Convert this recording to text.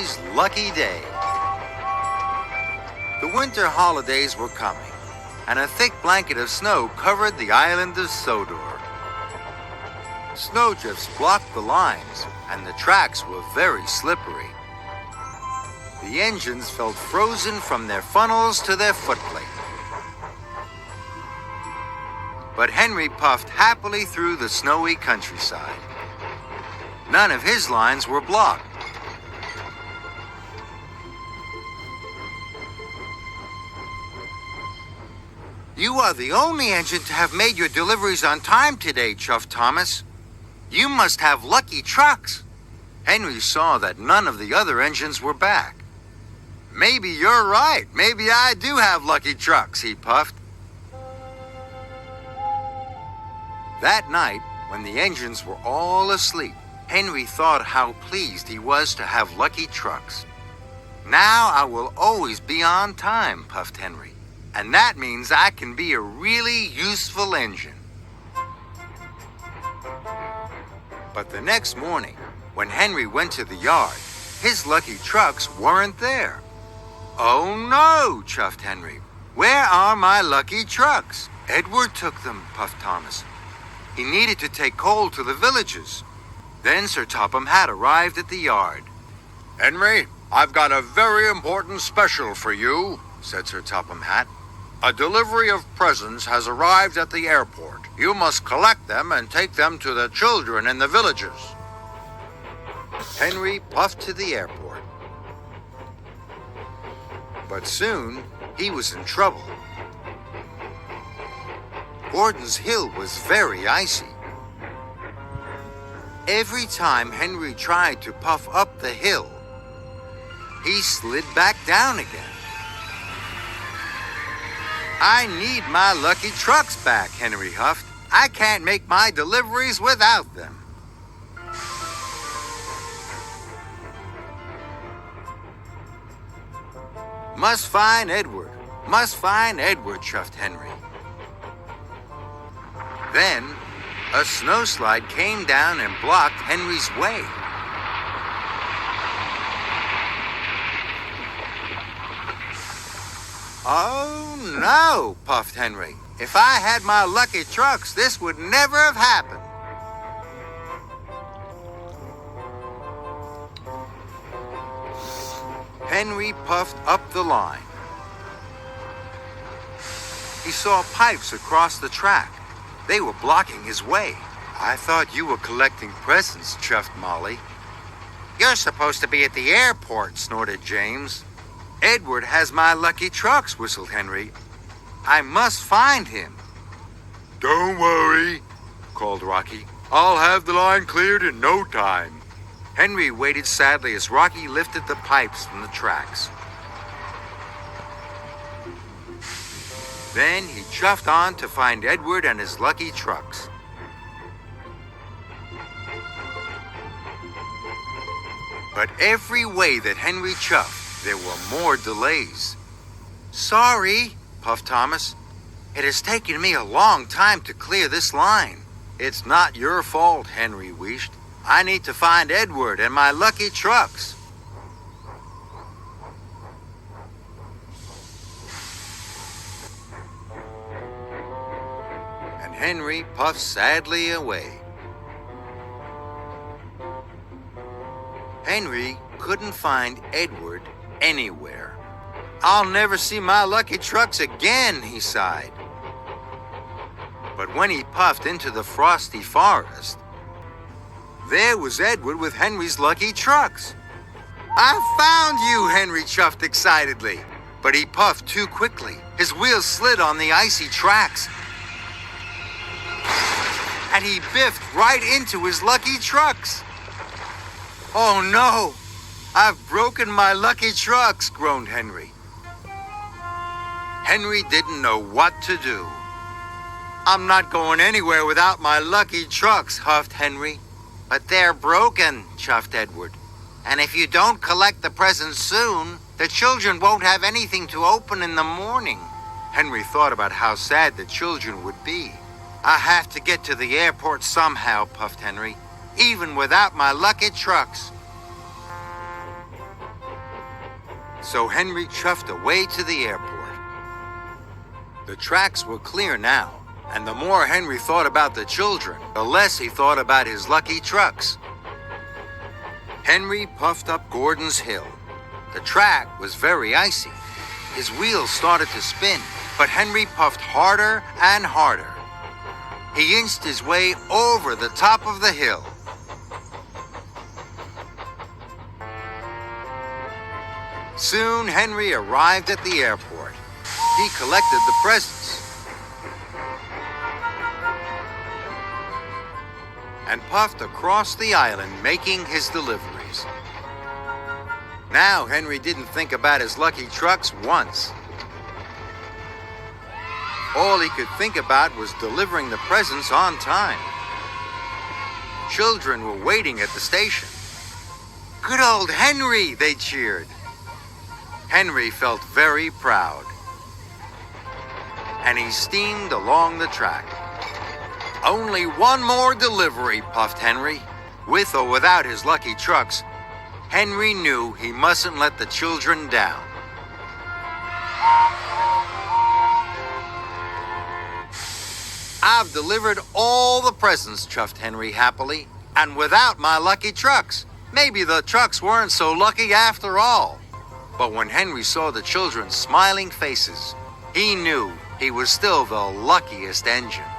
Henry's lucky day. The winter holidays were coming, and a thick blanket of snow covered the island of Sodor. Snowdrifts blocked the lines, and the tracks were very slippery. The engines felt frozen from their funnels to their footplate. But Henry puffed happily through the snowy countryside. None of his lines were blocked. You are the only engine to have made your deliveries on time today, Chuff Thomas. You must have lucky trucks. Henry saw that none of the other engines were back. Maybe you're right. Maybe I do have lucky trucks, he puffed. That night, when the engines were all asleep, Henry thought how pleased he was to have lucky trucks. Now I will always be on time, puffed Henry. And that means I can be a really useful engine. But the next morning, when Henry went to the yard, his lucky trucks weren't there. Oh no, chuffed Henry. Where are my lucky trucks? Edward took them, puffed Thomas. He needed to take coal to the villages. Then Sir Topham had arrived at the yard. Henry, I've got a very important special for you, said Sir Topham Hatt. A delivery of presents has arrived at the airport. You must collect them and take them to the children in the villages. Henry puffed to the airport. But soon, he was in trouble. Gordon's Hill was very icy. Every time Henry tried to puff up the hill, he slid back down again. I need my lucky trucks back, Henry huffed. I can't make my deliveries without them. Must find Edward, chuffed Henry. Then, a snowslide came down and blocked Henry's way. Oh no, puffed Henry. If I had my lucky trucks, this would never have happened. Henry puffed up the line. He saw pipes across the track. They were blocking his way. I thought you were collecting presents, chuffed Molly. You're supposed to be at the airport, snorted James. Edward has my lucky trucks, whistled Henry. I must find him. Don't worry, called Rocky. I'll have the line cleared in no time. Henry waited sadly as Rocky lifted the pipes from the tracks. Then he chuffed on to find Edward and his lucky trucks. But every way that Henry chuffed, there were more delays. Sorry, puffed Thomas. It has taken me a long time to clear this line. It's not your fault, Henry wished. I need to find Edward and my lucky trucks. And Henry puffed sadly away. Henry couldn't find Edward anywhere. I'll never see my lucky trucks again, he sighed. But when he puffed into the frosty forest, there was Edward with Henry's lucky trucks. I found you, Henry chuffed excitedly. But he puffed too quickly. His wheels slid on the icy tracks. And he biffed right into his lucky trucks. Oh no! I've broken my lucky trucks, groaned Henry. Henry didn't know what to do. I'm not going anywhere without my lucky trucks, huffed Henry. But they're broken, chuffed Edward. And if you don't collect the presents soon, the children won't have anything to open in the morning. Henry thought about how sad the children would be. I have to get to the airport somehow, puffed Henry, even without my lucky trucks. So Henry chuffed away to the airport. The tracks were clear now, and the more Henry thought about the children, the less he thought about his lucky trucks. Henry puffed up Gordon's Hill. The track was very icy. His wheels started to spin, but Henry puffed harder and harder. He inched his way over the top of the hill. Soon Henry arrived at the airport. He collected the presents and puffed across the island, making his deliveries. Now Henry didn't think about his lucky trucks once. All he could think about was delivering the presents on time. Children were waiting at the station. "Good old Henry!" they cheered. Henry felt very proud, and he steamed along the track. "Only one more delivery," puffed Henry. With or without his lucky trucks, Henry knew he mustn't let the children down. "I've delivered all the presents," chuffed Henry happily, "and without my lucky trucks. Maybe the trucks weren't so lucky after all." But when Henry saw the children's smiling faces, he knew he was still the luckiest engine.